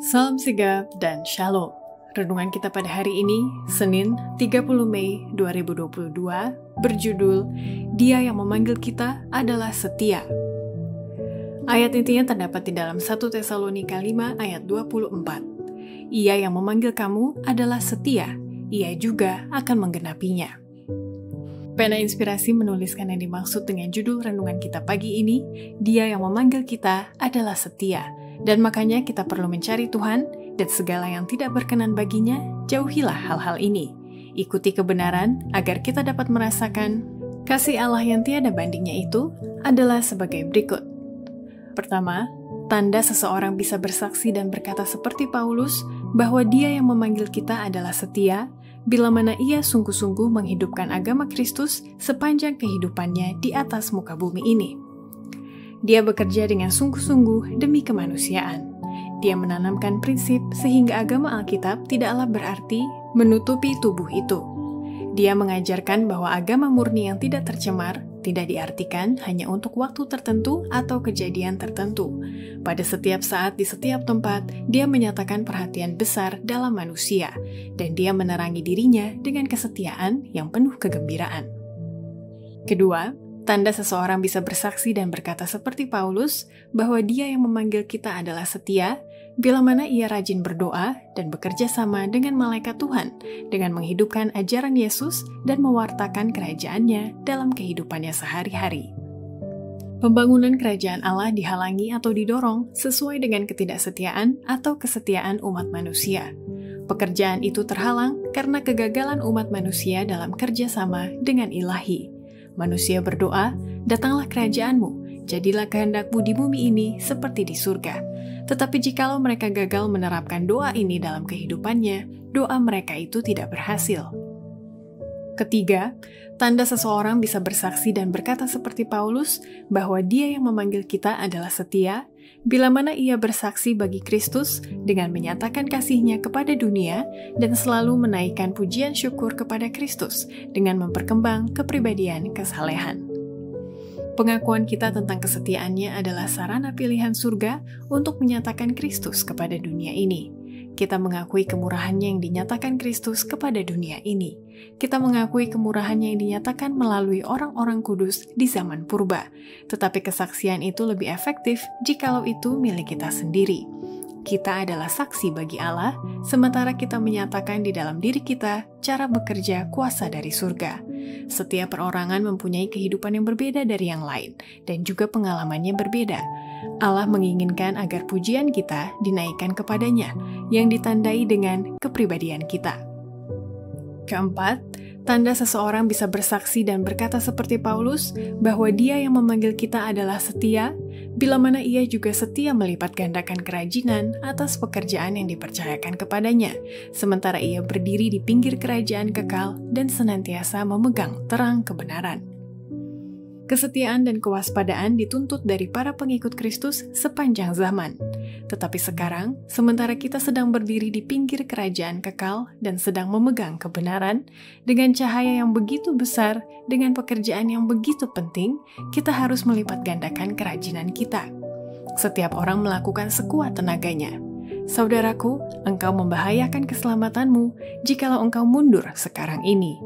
Salam sigap dan shalom. Renungan kita pada hari ini, Senin 30 Mei 2022, berjudul Dia yang memanggil kita adalah setia. Ayat intinya terdapat di dalam 1 Tesalonika 5 ayat 24. Ia yang memanggil kamu adalah setia, ia juga akan menggenapinya. Pena Inspirasi menuliskan yang dimaksud dengan judul renungan kita pagi ini, Dia yang memanggil kita adalah setia. Dan makanya kita perlu mencari Tuhan, dan segala yang tidak berkenan baginya, jauhilah hal-hal ini. Ikuti kebenaran agar kita dapat merasakan kasih Allah yang tiada bandingnya itu adalah sebagai berikut. Pertama, tanda seseorang bisa bersaksi dan berkata seperti Paulus bahwa dia yang memanggil kita adalah setia, bila mana ia sungguh-sungguh menghidupkan agama Kristus sepanjang kehidupannya di atas muka bumi ini. Dia bekerja dengan sungguh-sungguh demi kemanusiaan. Dia menanamkan prinsip sehingga agama Alkitab tidaklah berarti menutupi tubuh itu. Dia mengajarkan bahwa agama murni yang tidak tercemar tidak diartikan hanya untuk waktu tertentu atau kejadian tertentu. Pada setiap saat di setiap tempat, dia menyatakan perhatian besar dalam manusia, dan dia menerangi dirinya dengan kesetiaan yang penuh kegembiraan. Kedua, tanda seseorang bisa bersaksi dan berkata seperti Paulus bahwa dia yang memanggil kita adalah setia, bila mana ia rajin berdoa dan bekerja sama dengan malaikat Tuhan dengan menghidupkan ajaran Yesus dan mewartakan kerajaannya dalam kehidupannya sehari-hari. Pembangunan kerajaan Allah dihalangi atau didorong sesuai dengan ketidaksetiaan atau kesetiaan umat manusia. Pekerjaan itu terhalang karena kegagalan umat manusia dalam kerja sama dengan Ilahi. Manusia berdoa, datanglah kerajaanmu, jadilah kehendakmu di bumi ini seperti di surga. Tetapi jikalau mereka gagal menerapkan doa ini dalam kehidupannya, doa mereka itu tidak berhasil. Ketiga, tanda seseorang bisa bersaksi dan berkata seperti Paulus bahwa dia yang memanggil kita adalah setia, bila mana ia bersaksi bagi Kristus dengan menyatakan kasih-Nya kepada dunia dan selalu menaikkan pujian syukur kepada Kristus dengan memperkembang kepribadian kesalehan. Pengakuan kita tentang kesetiaannya adalah sarana pilihan surga untuk menyatakan Kristus kepada dunia ini. Kita mengakui kemurahannya yang dinyatakan Kristus kepada dunia ini. Kita mengakui kemurahannya yang dinyatakan melalui orang-orang kudus di zaman purba. Tetapi kesaksian itu lebih efektif jikalau itu milik kita sendiri. Kita adalah saksi bagi Allah, sementara kita menyatakan di dalam diri kita cara bekerja kuasa dari surga. Setiap perorangan mempunyai kehidupan yang berbeda dari yang lain, dan juga pengalamannya berbeda. Allah menginginkan agar pujian kita dinaikkan kepadanya, yang ditandai dengan kepribadian kita. Keempat, tanda seseorang bisa bersaksi dan berkata seperti Paulus bahwa dia yang memanggil kita adalah setia, bila mana ia juga setia melipat gandakan kerajinan atas pekerjaan yang dipercayakan kepadanya, sementara ia berdiri di pinggir kerajaan kekal dan senantiasa memegang terang kebenaran. Kesetiaan dan kewaspadaan dituntut dari para pengikut Kristus sepanjang zaman. Tetapi sekarang, sementara kita sedang berdiri di pinggir kerajaan kekal dan sedang memegang kebenaran, dengan cahaya yang begitu besar, dengan pekerjaan yang begitu penting, kita harus melipat gandakan kerajinan kita. Setiap orang melakukan sekuat tenaganya. Saudaraku, engkau membahayakan keselamatanmu jikalau engkau mundur sekarang ini.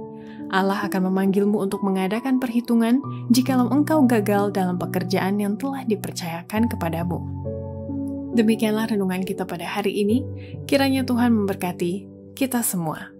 Allah akan memanggilmu untuk mengadakan perhitungan jikalau engkau gagal dalam pekerjaan yang telah dipercayakan kepadamu. Demikianlah renungan kita pada hari ini. Kiranya Tuhan memberkati kita semua.